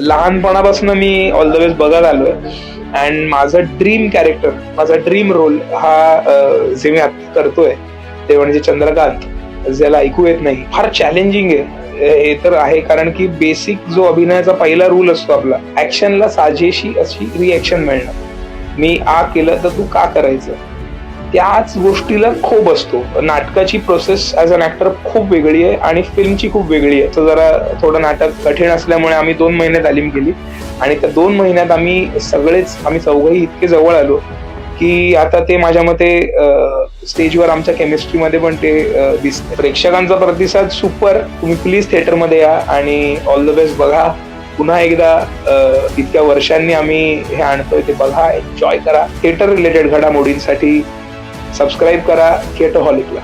लहानपणापासून मी all the ways बघत आलोय. अँड माझं ड्रीम कॅरेक्टर, माझा ड्रीम रोल हा जे मी आता करतोय ते म्हणजे चंद्रकांत, ज्याला ऐकू येत नाही, फार चॅलेंजिंग आहे. हे तर आहे कारण की बेसिक जो अभिनयाचा पहिला रूल असतो आपला, ऍक्शनला साजेशी अशी रिएक्शन मिळणं. मी केलं तर तू का करायचं, त्याच गोष्टीला खूप असतो. नाटकाची प्रोसेस ऍज अन ऍक्टर खूप वेगळी आहे आणि फिल्मची खूप वेगळी आहे. तर जरा थोडं नाटक कठीण असल्यामुळे आम्ही 2 महिने तालीम केली आणि त्या 2 महिन्यात आम्ही चौघही इतके जवळ आलो की आता ते माझ्या मते स्टेजवर आमच्या केमिस्ट्रीमध्ये पण ते दिसतं. प्रेक्षकांचा प्रतिसाद सुपर. तुम्ही प्लीज थिएटरमध्ये या आणि ऑल द बेस्ट बघा. पुन्हा एकदा इतक्या वर्षांनी आम्ही हे आणतोय ते बघा, एन्जॉय करा. थिएटर रिलेटेड घडामोडींसाठी सबस्क्राईब करा थिएटरहॉलिकला.